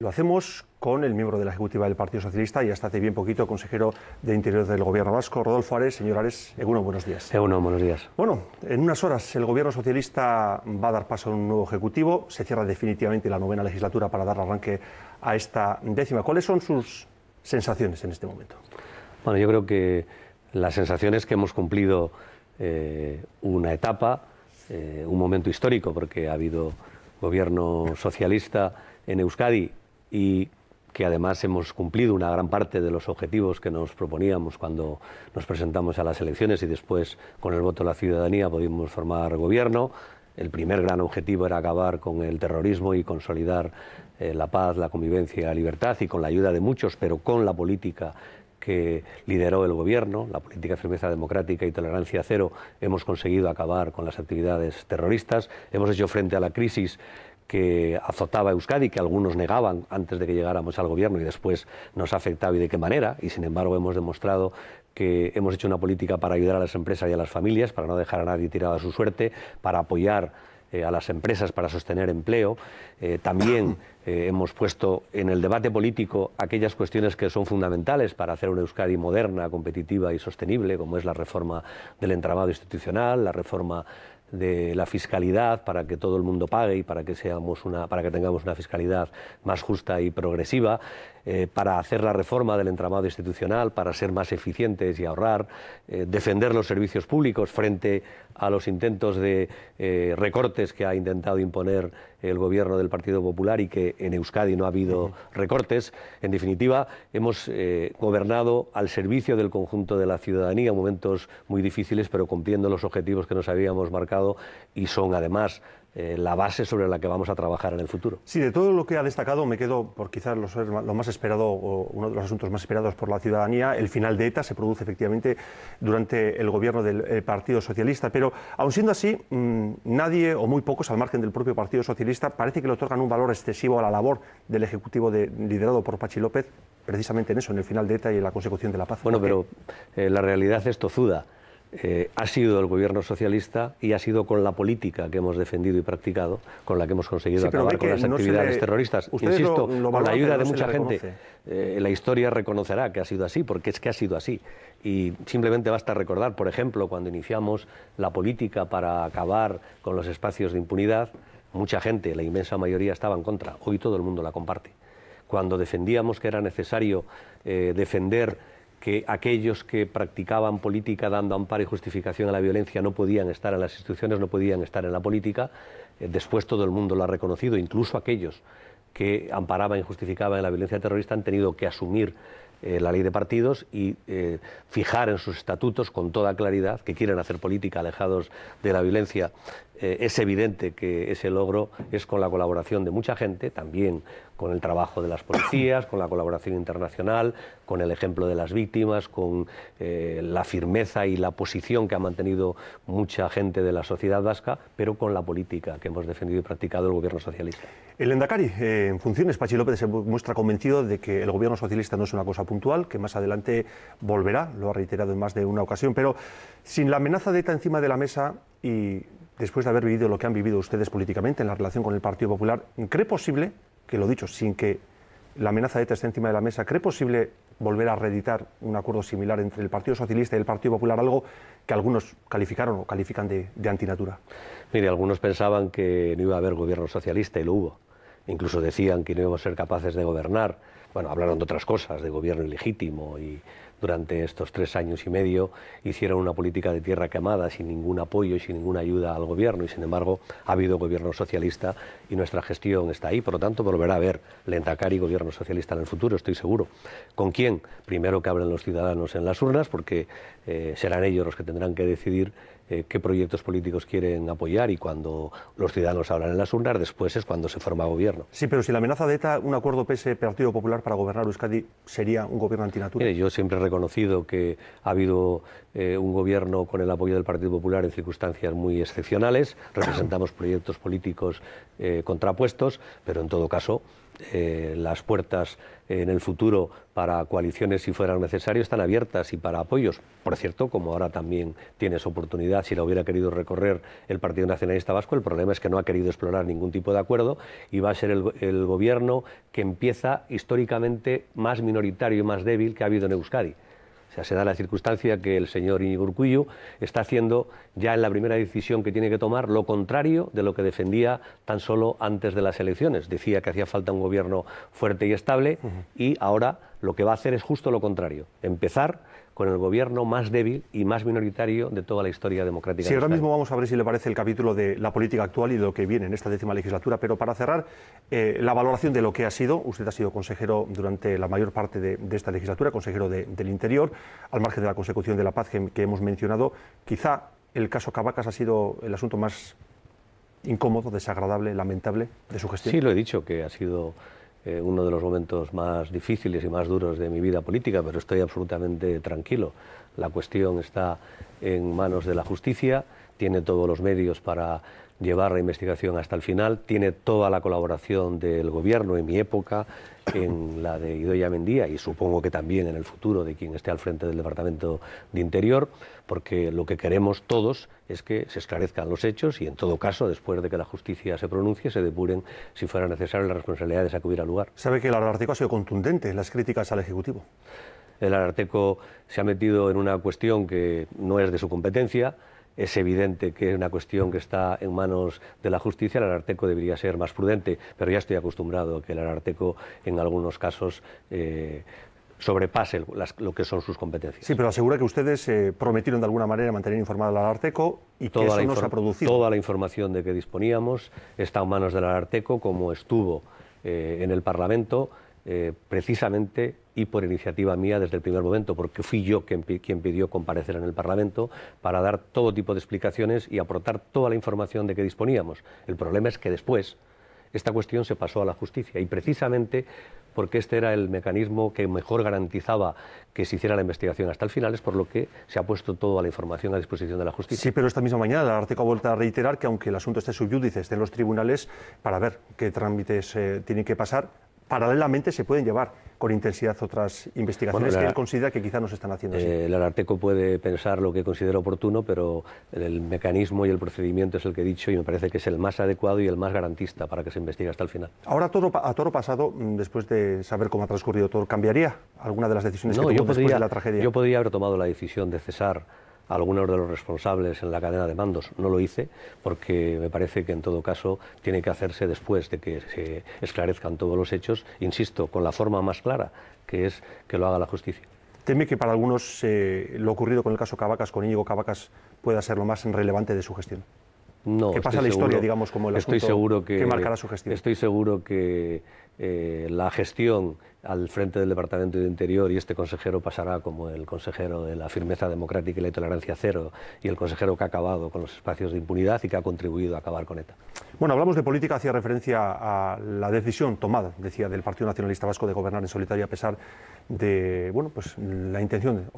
Lo hacemos con el miembro de la Ejecutiva del Partido Socialista y hasta hace bien poquito consejero de Interior del Gobierno vasco, Rodolfo Ares. Señor Ares, Egunon, buenos días. Egunon, buenos días. Bueno, en unas horas el Gobierno Socialista va a dar paso a un nuevo Ejecutivo. Se cierra definitivamente la 9ª legislatura para dar arranque a esta 10ª. ¿Cuáles son sus sensaciones en este momento? Bueno, yo creo que la sensación es que hemos cumplido una etapa, un momento histórico, porque ha habido gobierno socialista en Euskadi y que además hemos cumplido una gran parte de los objetivos que nos proponíamos cuando nos presentamos a las elecciones y después con el voto de la ciudadanía pudimos formar gobierno. El primer gran objetivo era acabar con el terrorismo y consolidar la paz, la convivencia y la libertad, y con la ayuda de muchos, pero con la política que lideró el gobierno, la política de firmeza democrática y tolerancia cero, hemos conseguido acabar con las actividades terroristas. Hemos hecho frente a la crisis que azotaba a Euskadi, que algunos negaban antes de que llegáramos al gobierno y después nos ha afectado y de qué manera, y sin embargo hemos demostrado que hemos hecho una política para ayudar a las empresas y a las familias, para no dejar a nadie tirado a su suerte, para apoyar a las empresas para sostener empleo. También hemos puesto en el debate político aquellas cuestiones que son fundamentales para hacer una Euskadi moderna, competitiva y sostenible, como es la reforma del entramado institucional, la reforma de la fiscalidad para que todo el mundo pague y para que tengamos una fiscalidad más justa y progresiva, para hacer la reforma del entramado institucional, para ser más eficientes y ahorrar, defender los servicios públicos frente a los intentos de recortes que ha intentado imponer el gobierno del Partido Popular y que en Euskadi no ha habido recortes. En definitiva, hemos gobernado al servicio del conjunto de la ciudadanía en momentos muy difíciles, pero cumpliendo los objetivos que nos habíamos marcado, y son además la base sobre la que vamos a trabajar en el futuro. Sí, de todo lo que ha destacado me quedo por quizás lo más esperado, o uno de los asuntos más esperados por la ciudadanía. El final de ETA se produce efectivamente durante el gobierno del Partido Socialista, pero aun siendo así, nadie o muy pocos, al margen del propio Partido Socialista, parece que le otorgan un valor excesivo a la labor del Ejecutivo liderado por Patxi López, precisamente en eso, en el final de ETA y en la consecución de la paz. Bueno, pero la realidad es tozuda. Ha sido el gobierno socialista y ha sido con la política que hemos defendido y practicado con la que hemos conseguido acabar con las actividades terroristas. Insisto, con la ayuda de mucha gente. La historia reconocerá que ha sido así, porque es que ha sido así. Y simplemente basta recordar, por ejemplo, cuando iniciamos la política para acabar con los espacios de impunidad, mucha gente, la inmensa mayoría, estaba en contra. Hoy todo el mundo la comparte. Cuando defendíamos que era necesario defender que aquellos que practicaban política dando amparo y justificación a la violencia no podían estar en las instituciones, no podían estar en la política, después todo el mundo lo ha reconocido, incluso aquellos que amparaban y justificaban la violencia terrorista han tenido que asumir la ley de partidos y fijar en sus estatutos con toda claridad que quieren hacer política alejados de la violencia. Es evidente que ese logro es con la colaboración de mucha gente, también con el trabajo de las policías, con la colaboración internacional, con el ejemplo de las víctimas, con la firmeza y la posición que ha mantenido mucha gente de la sociedad vasca, pero con la política que hemos defendido y practicado el gobierno socialista. El Lehendakari, en funciones, Patxi López se muestra convencido de que el gobierno socialista no es una cosa puntual, que más adelante volverá, lo ha reiterado en más de una ocasión, pero sin la amenaza de ETA encima de la mesa y después de haber vivido lo que han vivido ustedes políticamente en la relación con el Partido Popular, ¿cree posible, que lo dicho, sin que la amenaza de ETA esté encima de la mesa, cree posible volver a reeditar un acuerdo similar entre el Partido Socialista y el Partido Popular, algo que algunos calificaron o califican de antinatura? Mire, algunos pensaban que no iba a haber gobierno socialista y lo hubo. Incluso decían que no íbamos a ser capaces de gobernar. Bueno, hablaron de otras cosas, de gobierno ilegítimo, y durante estos 3 años y medio hicieron una política de tierra quemada sin ningún apoyo y sin ninguna ayuda al gobierno, y sin embargo ha habido gobierno socialista y nuestra gestión está ahí. Por lo tanto, volverá a haber Lehendakari y gobierno socialista en el futuro, estoy seguro. ¿Con quién? Primero que hablen los ciudadanos en las urnas, porque serán ellos los que tendrán que decidir qué proyectos políticos quieren apoyar, y cuando los ciudadanos hablan en las urnas, después es cuando se forma gobierno. Sí, pero si la amenaza de ETA, un acuerdo PS-Partido Popular para gobernar Euskadi, sería un gobierno antinatura. Mire, yo siempre he reconocido que ha habido un gobierno con el apoyo del Partido Popular en circunstancias muy excepcionales, representamos proyectos políticos contrapuestos, pero en todo caso las puertas en el futuro para coaliciones, si fueran necesarias, están abiertas, y para apoyos. Por cierto, como ahora también tienes oportunidad, si la hubiera querido recorrer el Partido Nacionalista Vasco, el problema es que no ha querido explorar ningún tipo de acuerdo, y va a ser el gobierno que empieza históricamente más minoritario y más débil que ha habido en Euskadi. O sea, se da la circunstancia que el señor Iñigo Urkullu está haciendo ya en la primera decisión que tiene que tomar lo contrario de lo que defendía tan solo antes de las elecciones. Decía que hacía falta un gobierno fuerte y estable, y ahora lo que va a hacer es justo lo contrario, empezar con el gobierno más débil y más minoritario de toda la historia democrática. Sí, ahora mismo vamos a ver si le parece el capítulo de la política actual y de lo que viene en esta 10ª legislatura, pero para cerrar, la valoración de lo que ha sido. Usted ha sido consejero durante la mayor parte de esta legislatura, consejero del Interior, al margen de la consecución de la paz que hemos mencionado. Quizá el caso Cabacas ha sido el asunto más incómodo, desagradable, lamentable de su gestión. Sí, lo he dicho, que ha sido uno de los momentos más difíciles y más duros de mi vida política, pero estoy absolutamente tranquilo. La cuestión está en manos de la justicia, tiene todos los medios para llevar la investigación hasta el final, tiene toda la colaboración del gobierno en mi época, en la de Idoia Mendia, y supongo que también en el futuro de quien esté al frente del Departamento de Interior, porque lo que queremos todos es que se esclarezcan los hechos y, en todo caso, después de que la justicia se pronuncie, se depuren, si fuera necesario, las responsabilidades a que hubiera lugar. Sabe que el Ararteko ha sido contundente en las críticas al Ejecutivo. El Ararteko se ha metido en una cuestión que no es de su competencia. Es evidente que es una cuestión que está en manos de la justicia. El Ararteko debería ser más prudente, pero ya estoy acostumbrado a que el Ararteko en algunos casos sobrepase lo que son sus competencias. Sí, pero asegura que ustedes prometieron de alguna manera mantener informado al Ararteko y que eso no se ha producido. Toda la información de que disponíamos está en manos del Ararteko, como estuvo en el Parlamento, precisamente y por iniciativa mía desde el primer momento, porque fui yo quien pidió comparecer en el Parlamento para dar todo tipo de explicaciones y aportar toda la información de que disponíamos. El problema es que después esta cuestión se pasó a la justicia, y precisamente porque este era el mecanismo que mejor garantizaba que se hiciera la investigación hasta el final, es por lo que se ha puesto toda la información a disposición de la justicia. Sí, pero esta misma mañana el Ararteko ha vuelto a reiterar que, aunque el asunto esté sub iudice, esté en los tribunales, para ver qué trámites tienen que pasar, paralelamente se pueden llevar con intensidad otras investigaciones que él considera que quizá no se están haciendo así. El Ararteko puede pensar lo que considera oportuno, pero el mecanismo y el procedimiento es el que he dicho, y me parece que es el más adecuado y el más garantista para que se investigue hasta el final. Ahora, a toro pasado, después de saber cómo ha transcurrido todo, ¿cambiaría alguna de las decisiones que tomó después de la tragedia? Yo podría haber tomado la decisión de cesar a algunos de los responsables en la cadena de mandos. No lo hice porque me parece que en todo caso tiene que hacerse después de que se esclarezcan todos los hechos, insisto, con la forma más clara, que es que lo haga la justicia. ¿Teme que para algunos lo ocurrido con el caso Cabacas, con Íñigo Cabacas, pueda ser lo más relevante de su gestión? No, que pasa la historia, digamos, como el asunto que marcará su gestión. Estoy seguro que la gestión al frente del Departamento de Interior y este consejero pasará como el consejero de la firmeza democrática y la intolerancia cero, y el consejero que ha acabado con los espacios de impunidad y que ha contribuido a acabar con ETA. Bueno, hablamos de política, hacía referencia a la decisión tomada, decía, del Partido Nacionalista Vasco de gobernar en solitario, a pesar de, bueno, pues la intención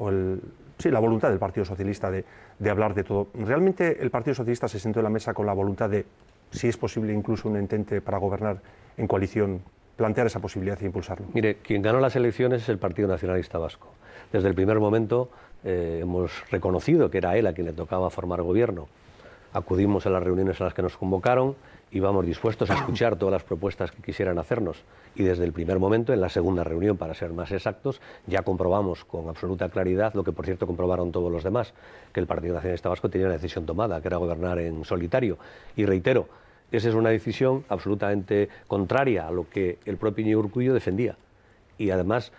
la voluntad del Partido Socialista de hablar de todo. ¿Realmente el Partido Socialista se sentó en la mesa con la voluntad de, si es posible, incluso un intento para gobernar en coalición, plantear esa posibilidad e impulsarlo? Mire, quien ganó las elecciones es el Partido Nacionalista Vasco. Desde el primer momento hemos reconocido que era él a quien le tocaba formar gobierno. Acudimos a las reuniones a las que nos convocaron y vamos dispuestos a escuchar todas las propuestas que quisieran hacernos. Y desde el primer momento, en la segunda reunión, para ser más exactos, ya comprobamos con absoluta claridad, lo que por cierto comprobaron todos los demás, que el Partido Nacionalista Vasco tenía una decisión tomada, que era gobernar en solitario. Y reitero, esa es una decisión absolutamente contraria a lo que el propio Iñigo Urkullu defendía, y además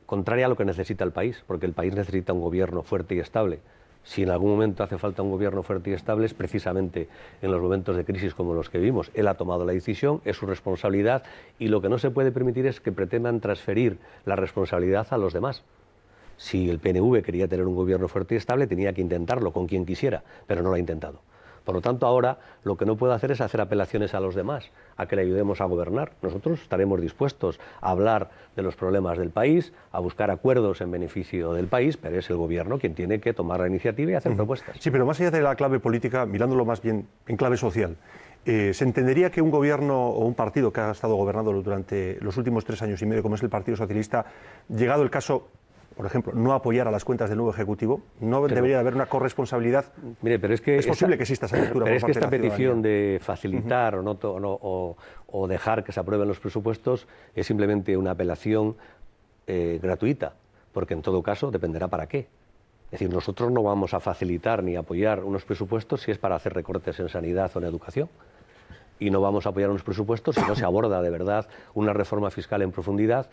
contraria a lo que necesita el país, porque el país necesita un gobierno fuerte y estable. Si en algún momento hace falta un gobierno fuerte y estable, es precisamente en los momentos de crisis como los que vivimos. Él ha tomado la decisión, es su responsabilidad, y lo que no se puede permitir es que pretendan transferir la responsabilidad a los demás. Si el PNV quería tener un gobierno fuerte y estable, tenía que intentarlo con quien quisiera, pero no lo ha intentado. Por lo tanto, ahora lo que no puede hacer es hacer apelaciones a los demás, a que le ayudemos a gobernar. Nosotros estaremos dispuestos a hablar de los problemas del país, a buscar acuerdos en beneficio del país, pero es el gobierno quien tiene que tomar la iniciativa y hacer propuestas. Sí, pero más allá de la clave política, mirándolo más bien en clave social, ¿Se entendería que un gobierno o un partido que ha estado gobernando durante los últimos 3 años y medio, como es el Partido Socialista, llegado el caso, por ejemplo, no apoyar a las cuentas del nuevo Ejecutivo? ¿No debería haber una corresponsabilidad? Mire, pero es que es posible que exista esa lectura. Pero por es que parte esta de la petición ciudadanía. de facilitar o dejar que se aprueben los presupuestos es simplemente una apelación gratuita, porque en todo caso dependerá para qué. Es decir, nosotros no vamos a facilitar ni apoyar unos presupuestos si es para hacer recortes en sanidad o en educación. Y no vamos a apoyar unos presupuestos si no se aborda de verdad una reforma fiscal en profundidad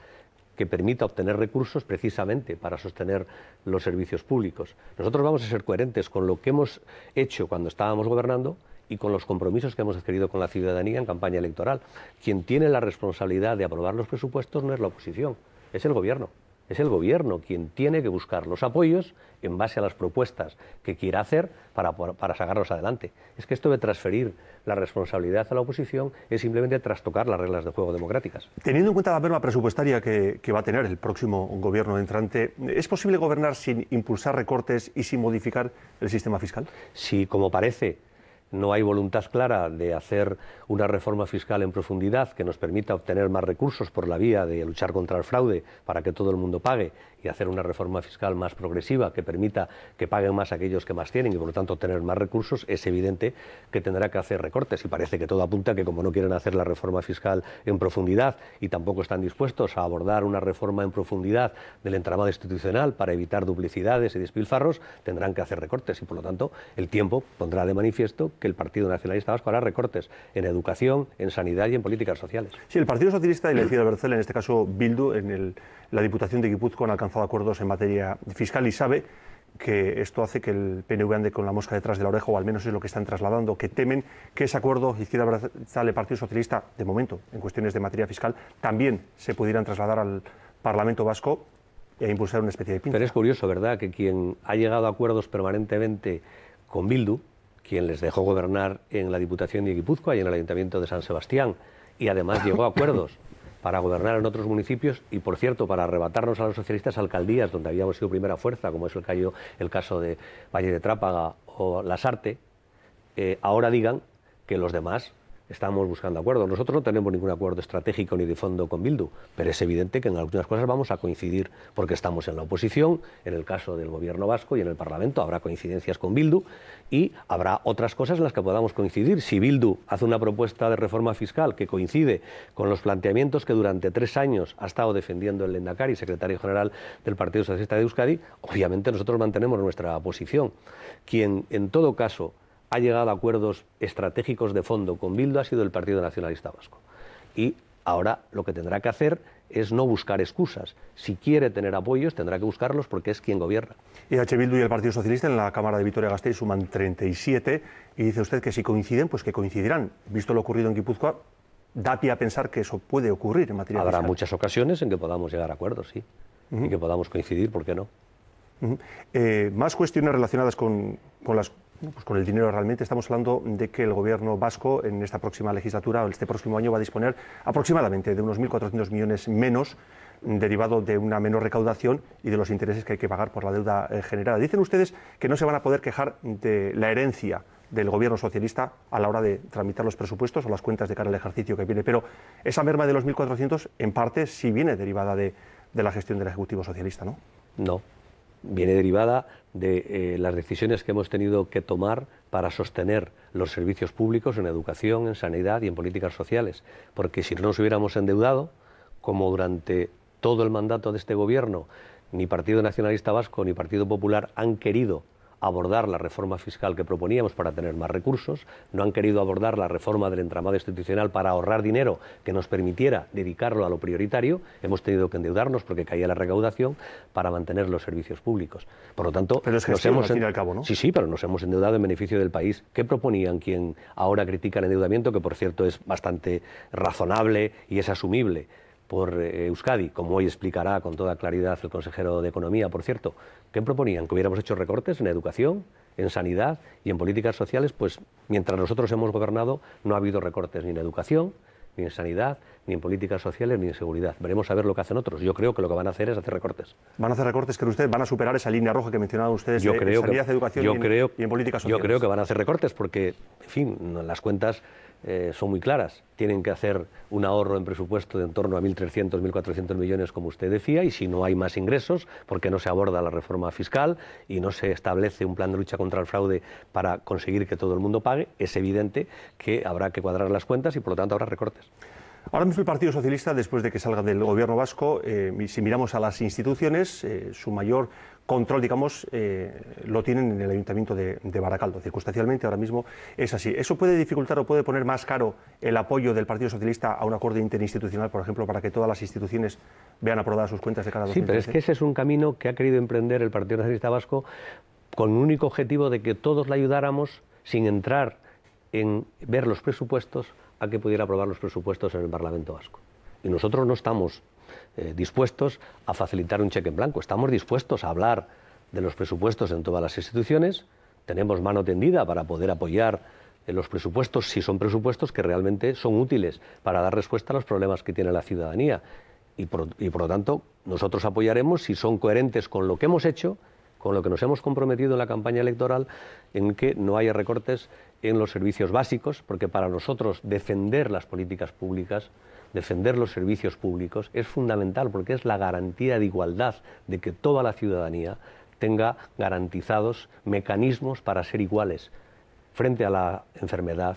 que permita obtener recursos precisamente para sostener los servicios públicos. Nosotros vamos a ser coherentes con lo que hemos hecho cuando estábamos gobernando y con los compromisos que hemos adquirido con la ciudadanía en campaña electoral. Quien tiene la responsabilidad de aprobar los presupuestos no es la oposición, es el Gobierno. Es el Gobierno quien tiene que buscar los apoyos en base a las propuestas que quiera hacer para sacarlos adelante. Es que esto de transferir la responsabilidad a la oposición es simplemente trastocar las reglas de juego democráticas. Teniendo en cuenta la merma presupuestaria que va a tener el próximo gobierno entrante, ¿es posible gobernar sin impulsar recortes y sin modificar el sistema fiscal? Si, como parece, no hay voluntad clara de hacer una reforma fiscal en profundidad que nos permita obtener más recursos por la vía de luchar contra el fraude para que todo el mundo pague y hacer una reforma fiscal más progresiva que permita que paguen más aquellos que más tienen y por lo tanto obtener más recursos, es evidente que tendrá que hacer recortes y parece que todo apunta que como no quieren hacer la reforma fiscal en profundidad y tampoco están dispuestos a abordar una reforma en profundidad del entramado institucional para evitar duplicidades y despilfarros, tendrán que hacer recortes y por lo tanto el tiempo pondrá de manifiesto que el Partido Nacionalista Vasco hará recortes en educación, en sanidad y en políticas sociales. Sí, el Partido Socialista y la Ciudad de Bercel, en este caso Bildu, en la Diputación de Guipúzcoa han alcanzado acuerdos en materia fiscal y sabe que esto hace que el PNV ande con la mosca detrás de la oreja, o al menos es lo que están trasladando, que temen que ese acuerdo Izquierda Abertzale, Partido Socialista, de momento, en cuestiones de materia fiscal, también se pudieran trasladar al Parlamento Vasco e impulsar una especie de pinza. Pero es curioso, ¿verdad?, que quien ha llegado a acuerdos permanentemente con Bildu, quien les dejó gobernar en la Diputación de Guipúzcoa y en el Ayuntamiento de San Sebastián, y además llegó a acuerdos para gobernar en otros municipios y, por cierto, para arrebatarnos a los socialistas alcaldías donde habíamos sido primera fuerza, como es el caso de Valle de Trápaga o Lasarte, ahora digan que los demás estamos buscando acuerdos. Nosotros no tenemos ningún acuerdo estratégico ni de fondo con Bildu, pero es evidente que en algunas cosas vamos a coincidir porque estamos en la oposición, en el caso del Gobierno vasco y en el Parlamento habrá coincidencias con Bildu y habrá otras cosas en las que podamos coincidir. Si Bildu hace una propuesta de reforma fiscal que coincide con los planteamientos que durante 3 años ha estado defendiendo el Lehendakari, secretario general del Partido Socialista de Euskadi, obviamente nosotros mantenemos nuestra posición. Quien, en todo caso, ha llegado a acuerdos estratégicos de fondo con Bildu ha sido el Partido Nacionalista Vasco. Y ahora lo que tendrá que hacer es no buscar excusas. Si quiere tener apoyos, tendrá que buscarlos porque es quien gobierna. EH Bildu y el Partido Socialista en la Cámara de Vitoria-Gasteiz suman 37 y dice usted que si coinciden, pues que coincidirán. Visto lo ocurrido en Guipúzcoa, da pie a pensar que eso puede ocurrir en materia fiscal. Habrá muchas ocasiones en que podamos llegar a acuerdos, sí. Y que podamos coincidir, ¿por qué no? Más cuestiones relacionadas con el dinero realmente. Estamos hablando de que el Gobierno vasco en esta próxima legislatura, o este próximo año, va a disponer aproximadamente de unos 1.400 millones menos, derivado de una menor recaudación y de los intereses que hay que pagar por la deuda generada. Dicen ustedes que no se van a poder quejar de la herencia del Gobierno socialista a la hora de tramitar los presupuestos o las cuentas de cara al ejercicio que viene, pero esa merma de los 1.400 en parte sí viene derivada de la gestión del Ejecutivo socialista, ¿no? No. Viene derivada de las decisiones que hemos tenido que tomar para sostener los servicios públicos en educación, en sanidad y en políticas sociales. Porque si no nos hubiéramos endeudado, como durante todo el mandato de este Gobierno, ni Partido Nacionalista Vasco ni Partido Popular han querido abordar la reforma fiscal que proponíamos para tener más recursos, no han querido abordar la reforma del entramado institucional para ahorrar dinero que nos permitiera dedicarlo a lo prioritario, hemos tenido que endeudarnos porque caía la recaudación para mantener los servicios públicos. Por lo tanto, pero es gestión, al fin y al cabo, ¿no? Sí, pero nos hemos endeudado en beneficio del país. ¿Qué proponían quien ahora critica el endeudamiento, que por cierto es bastante razonable y es asumible por Euskadi, como hoy explicará con toda claridad el consejero de Economía, por cierto? ¿Qué proponían? ¿Que hubiéramos hecho recortes en educación, en sanidad y en políticas sociales? Pues mientras nosotros hemos gobernado no ha habido recortes ni en educación, ni en sanidad, ni en políticas sociales, ni en seguridad. Veremos a ver lo que hacen otros. Yo creo que lo que van a hacer es hacer recortes. ¿Van a hacer recortes? ¿Creen ustedes van a superar esa línea roja que mencionaban ustedes en sanidad, educación y en políticas sociales? Yo creo que van a hacer recortes porque, en fin, las cuentas son muy claras. Tienen que hacer un ahorro en presupuesto de en torno a 1.300, 1.400 millones, como usted decía, y si no hay más ingresos, porque no se aborda la reforma fiscal y no se establece un plan de lucha contra el fraude para conseguir que todo el mundo pague, es evidente que habrá que cuadrar las cuentas y por lo tanto habrá recortes. Ahora mismo el Partido Socialista, después de que salga del gobierno vasco, si miramos a las instituciones, su mayor control, digamos, lo tienen en el Ayuntamiento de Baracaldo. Circunstancialmente ahora mismo es así. ¿Eso puede dificultar o puede poner más caro el apoyo del Partido Socialista a un acuerdo interinstitucional, por ejemplo, para que todas las instituciones vean aprobadas sus cuentas de cara a 2013? Sí, pero es que ese es un camino que ha querido emprender el Partido Socialista Vasco con un único objetivo de que todos le ayudáramos sin entrar en ver los presupuestos a que pudiera aprobar los presupuestos en el Parlamento Vasco. Y nosotros no estamos dispuestos a facilitar un cheque en blanco, estamos dispuestos a hablar de los presupuestos en todas las instituciones, tenemos mano tendida para poder apoyar los presupuestos si son presupuestos que realmente son útiles para dar respuesta a los problemas que tiene la ciudadanía. Y por lo tanto, nosotros apoyaremos si son coherentes con lo que hemos hecho, con lo que nos hemos comprometido en la campaña electoral, en que no haya recortes en los servicios básicos, porque para nosotros defender las políticas públicas, defender los servicios públicos es fundamental, porque es la garantía de igualdad, de que toda la ciudadanía tenga garantizados mecanismos para ser iguales frente a la enfermedad,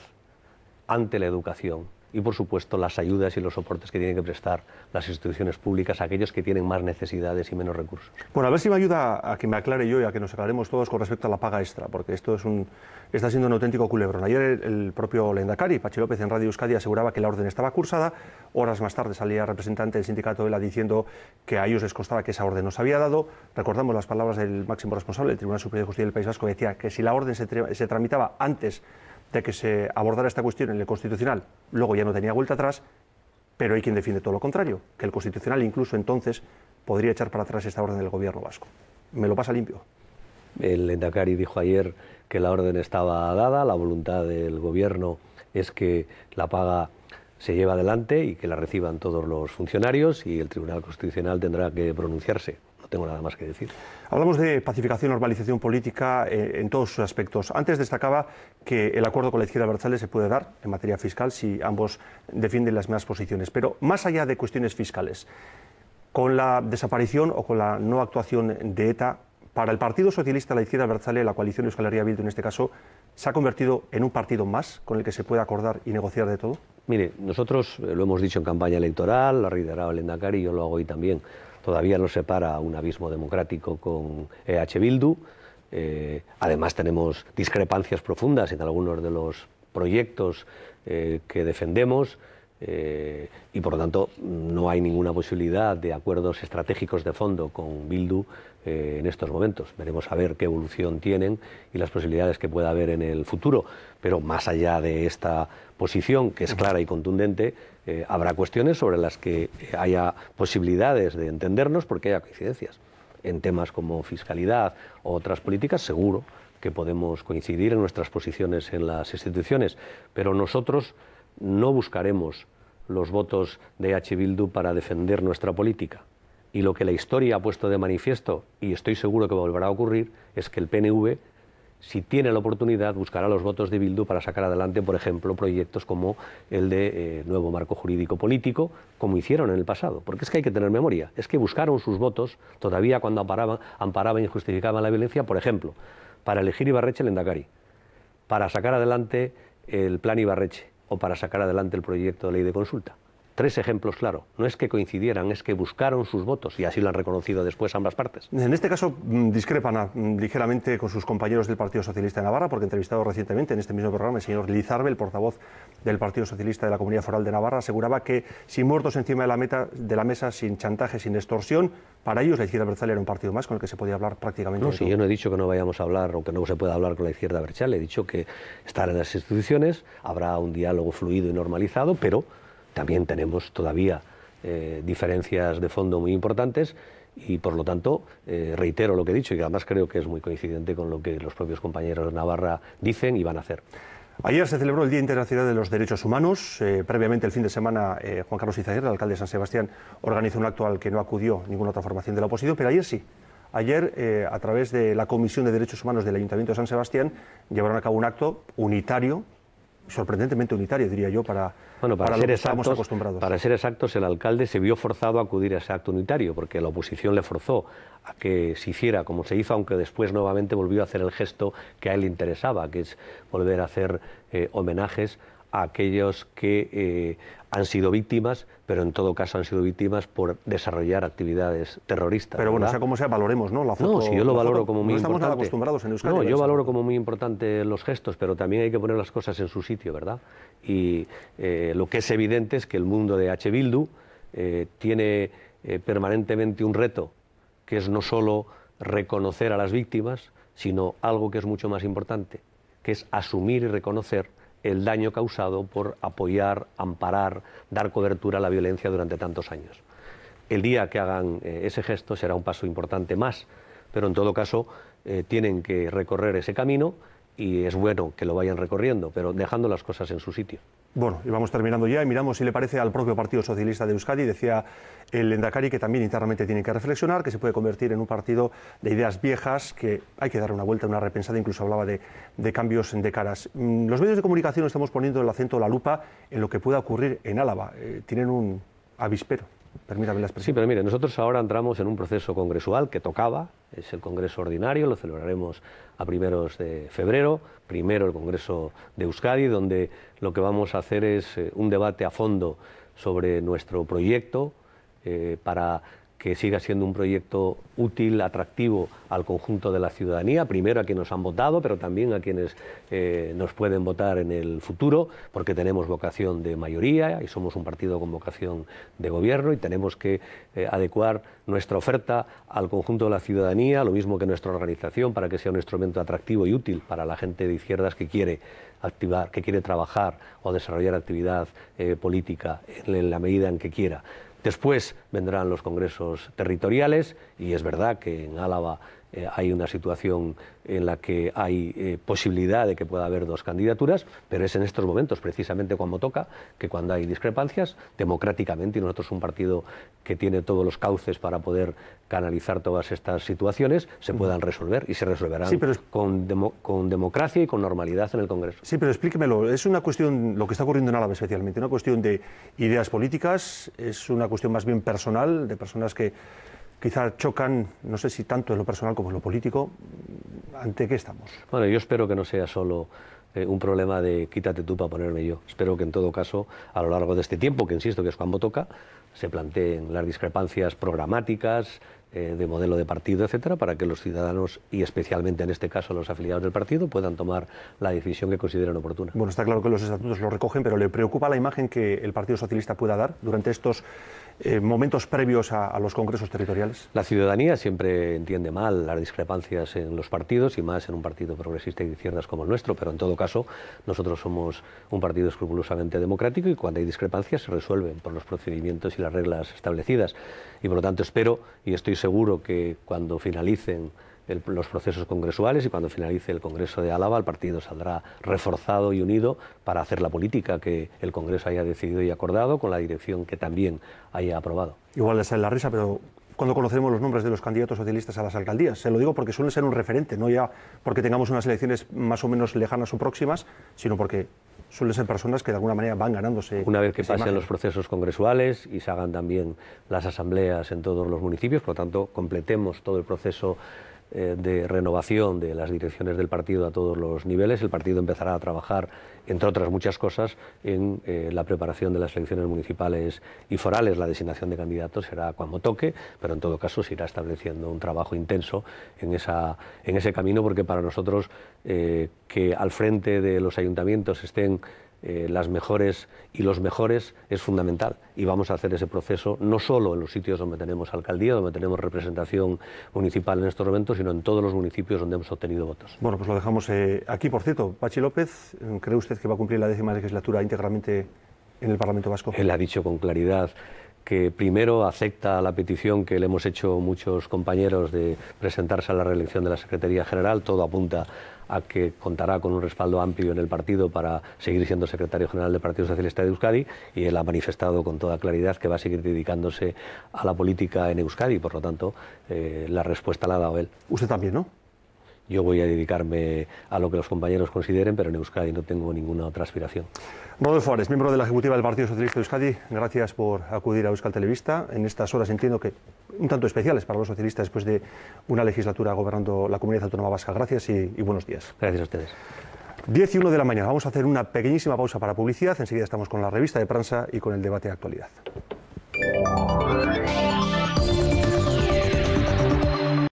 ante la educación y, por supuesto, las ayudas y los soportes que tienen que prestar las instituciones públicas a aquellos que tienen más necesidades y menos recursos. Bueno, a ver si me ayuda a que me aclare yo y a que nos aclaremos todos con respecto a la paga extra, porque esto está siendo un auténtico culebrón. Ayer el propio lehendakari, Patxi López, en Radio Euskadi aseguraba que la orden estaba cursada. Horas más tarde salía representante del sindicato ELA diciendo que a ellos les constaba que esa orden no se había dado. Recordamos las palabras del máximo responsable del Tribunal Superior de Justicia del País Vasco, que decía que si la orden se tramitaba antes de que se abordara esta cuestión en el Constitucional, luego ya no tenía vuelta atrás, pero hay quien defiende todo lo contrario, que el Constitucional incluso entonces podría echar para atrás esta orden del Gobierno vasco. ¿Me lo pasa limpio? El lehendakari dijo ayer que la orden estaba dada, la voluntad del Gobierno es que la paga se lleve adelante y que la reciban todos los funcionarios y el Tribunal Constitucional tendrá que pronunciarse. No tengo nada más que decir. Hablamos de pacificación y normalización política en todos sus aspectos. Antes destacaba que el acuerdo con la izquierda abertzale se puede dar en materia fiscal si ambos defienden las mismas posiciones. Pero más allá de cuestiones fiscales, con la desaparición o con la no actuación de ETA, para el Partido Socialista, la izquierda abertzale, la coalición Euskal Herria Bildu en este caso, ¿se ha convertido en un partido más con el que se puede acordar y negociar de todo? Mire, nosotros lo hemos dicho en campaña electoral, lo ha reiterado el lehendakari, yo lo hago hoy también. Todavía nos separa un abismo democrático con EH Bildu. Además tenemos discrepancias profundas en algunos de los proyectos que defendemos y por lo tanto no hay ninguna posibilidad de acuerdos estratégicos de fondo con Bildu en estos momentos. Veremos a ver qué evolución tienen y las posibilidades que pueda haber en el futuro, pero más allá de esta posición, que es clara y contundente, habrá cuestiones sobre las que haya posibilidades de entendernos porque haya coincidencias. En temas como fiscalidad o otras políticas, seguro que podemos coincidir en nuestras posiciones en las instituciones, pero nosotros no buscaremos los votos de EH Bildu para defender nuestra política. Y lo que la historia ha puesto de manifiesto, y estoy seguro que volverá a ocurrir, es que el PNV, si tiene la oportunidad, buscará los votos de Bildu para sacar adelante, por ejemplo, proyectos como el de nuevo marco jurídico político, como hicieron en el pasado. Porque es que hay que tener memoria. Es que buscaron sus votos, todavía cuando amparaban y justificaban la violencia, por ejemplo, para elegir Ibarretxe lehendakari, para sacar adelante el plan Ibarretxe o para sacar adelante el proyecto de ley de consulta. 3 ejemplos claros. No es que coincidieran, es que buscaron sus votos y así lo han reconocido después ambas partes. En este caso discrepan ligeramente con sus compañeros del Partido Socialista de Navarra, porque entrevistado recientemente en este mismo programa el señor Lizarbe, el portavoz del Partido Socialista de la Comunidad Foral de Navarra, aseguraba que sin muertos encima de la mesa, sin chantaje, sin extorsión, para ellos la izquierda abertzale era un partido más con el que se podía hablar prácticamente No, de si todo. yo no he dicho que no vayamos a hablar o que no se pueda hablar con la izquierda abertzale, he dicho que estar en las instituciones, habrá un diálogo fluido y normalizado, pero también tenemos todavía diferencias de fondo muy importantes y por lo tanto reitero lo que he dicho y que además creo que es muy coincidente con lo que los propios compañeros de Navarra dicen y van a hacer. Ayer se celebró el Día Internacional de los Derechos Humanos. Previamente, el fin de semana, Juan Carlos Izaguirre, el alcalde de San Sebastián, organizó un acto al que no acudió ninguna otra formación de la oposición, pero ayer sí. Ayer, a través de la Comisión de Derechos Humanos del Ayuntamiento de San Sebastián, llevaron a cabo un acto unitario sorprendentemente unitario, diría yo, para Bueno, lo que estamos acostumbrados. Para ser exactos, el alcalde se vio forzado a acudir a ese acto unitario, porque la oposición le forzó a que se hiciera como se hizo, aunque después nuevamente volvió a hacer el gesto que a él le interesaba, que es volver a hacer homenajes a aquellos que han sido víctimas, pero en todo caso han sido víctimas por desarrollar actividades terroristas. Pero bueno, ¿verdad? sea como sea, valoremos, ¿no? La foto, no, si yo lo valoro como muy no estamos importante. nada acostumbrados en Euskadi. No, yo valoro como muy importante los gestos, pero también hay que poner las cosas en su sitio, ¿verdad? Y lo que es evidente es que el mundo de H. Bildu tiene permanentemente un reto, que es no solo reconocer a las víctimas, sino algo que es mucho más importante, que es asumir y reconocer el daño causado por apoyar, amparar, dar cobertura a la violencia durante tantos años. El día que hagan ese gesto será un paso importante más, pero en todo caso tienen que recorrer ese camino y es bueno que lo vayan recorriendo, pero dejando las cosas en su sitio. Bueno, y vamos terminando ya y miramos si le parece al propio Partido Socialista de Euskadi. Decía el Lehendakari que también internamente tienen que reflexionar, que se puede convertir en un partido de ideas viejas, que hay que dar una vuelta, una repensada, incluso hablaba de cambios de caras. Los medios de comunicación estamos poniendo el acento, la lupa, en lo que pueda ocurrir en Álava. Tienen un avispero. Permítame la expresión. Sí, pero mire, nosotros ahora entramos en un proceso congresual que tocaba, es el Congreso Ordinario, lo celebraremos a primeros de febrero, primero el Congreso de Euskadi, donde lo que vamos a hacer es un debate a fondo sobre nuestro proyecto para que siga siendo un proyecto útil, atractivo al conjunto de la ciudadanía, primero a quienes nos han votado, pero también a quienes nos pueden votar en el futuro, porque tenemos vocación de mayoría y somos un partido con vocación de gobierno y tenemos que adecuar nuestra oferta al conjunto de la ciudadanía, lo mismo que nuestra organización, para que sea un instrumento atractivo y útil para la gente de izquierdas que quiere activar, que quiere trabajar o desarrollar actividad política en la medida en que quiera. Después vendrán los congresos territoriales y es verdad que en Álava hay una situación en la que hay posibilidad de que pueda haber dos candidaturas, pero es en estos momentos, precisamente cuando toca, que cuando hay discrepancias, democráticamente, y nosotros un partido que tiene todos los cauces para poder canalizar todas estas situaciones, se puedan resolver y se resolverán con democracia y con normalidad en el Congreso. Sí, pero explíquemelo. Es una cuestión, lo que está ocurriendo en Álava especialmente, una cuestión de ideas políticas, es una cuestión más bien personal, de personas que quizá chocan, no sé si tanto en lo personal como en lo político. ¿Ante qué estamos? Bueno, yo espero que no sea solo un problema de quítate tú para ponerme yo. Espero que en todo caso, a lo largo de este tiempo, que insisto que es cuando toca, se planteen las discrepancias programáticas, de modelo de partido, etcétera, para que los ciudadanos, y especialmente en este caso los afiliados del partido, puedan tomar la decisión que consideren oportuna. Bueno, está claro que los estatutos lo recogen, pero ¿le preocupa la imagen que el Partido Socialista pueda dar durante estos momentos previos a los congresos territoriales? La ciudadanía siempre entiende mal las discrepancias en los partidos, y más en un partido progresista y de izquierdas como el nuestro, pero en todo caso nosotros somos un partido escrupulosamente democrático y cuando hay discrepancias se resuelven por los procedimientos y las reglas establecidas. Y por lo tanto espero y estoy seguro que cuando finalicen los procesos congresuales y cuando finalice el Congreso de Álava, el partido saldrá reforzado y unido para hacer la política que el Congreso haya decidido y acordado con la dirección que también haya aprobado. Igual les sale la risa, pero ¿cuándo conoceremos los nombres de los candidatos socialistas a las alcaldías? Se lo digo porque suelen ser un referente, no ya porque tengamos unas elecciones más o menos lejanas o próximas, sino porque suelen ser personas que de alguna manera van ganándose. Una vez que pasen imagen. Los procesos congresuales y se hagan también las asambleas en todos los municipios, por lo tanto completemos todo el proceso de renovación de las direcciones del partido a todos los niveles, el partido empezará a trabajar, entre otras muchas cosas, en la preparación de las elecciones municipales y forales. La designación de candidatos será cuando toque, pero en todo caso se irá estableciendo un trabajo intenso en ese camino, porque para nosotros que al frente de los ayuntamientos estén las mejores y los mejores es fundamental, y vamos a hacer ese proceso no solo en los sitios donde tenemos alcaldía, donde tenemos representación municipal en estos momentos, sino en todos los municipios donde hemos obtenido votos. Bueno, pues lo dejamos aquí. Por cierto, Patxi López, ¿cree usted que va a cumplir la 10ª legislatura íntegramente en el Parlamento Vasco? Él ha dicho con claridad que primero acepta la petición que le hemos hecho muchos compañeros de presentarse a la reelección de la Secretaría General. Todo apunta a que contará con un respaldo amplio en el partido para seguir siendo secretario general del Partido Socialista de Euskadi, y él ha manifestado con toda claridad que va a seguir dedicándose a la política en Euskadi, por lo tanto la respuesta la ha dado él. Usted también, ¿no? Yo voy a dedicarme a lo que los compañeros consideren, pero en Euskadi no tengo ninguna otra aspiración. Rodolfo Ares, miembro de la Ejecutiva del Partido Socialista de Euskadi, gracias por acudir a Euskal Telebista en estas horas, entiendo que un tanto especiales para los socialistas después de una legislatura gobernando la Comunidad Autónoma Vasca. Gracias y buenos días. Gracias a ustedes. 10 y 1 de la mañana. Vamos a hacer una pequeñísima pausa para publicidad. Enseguida estamos con la revista de prensa y con el debate de actualidad.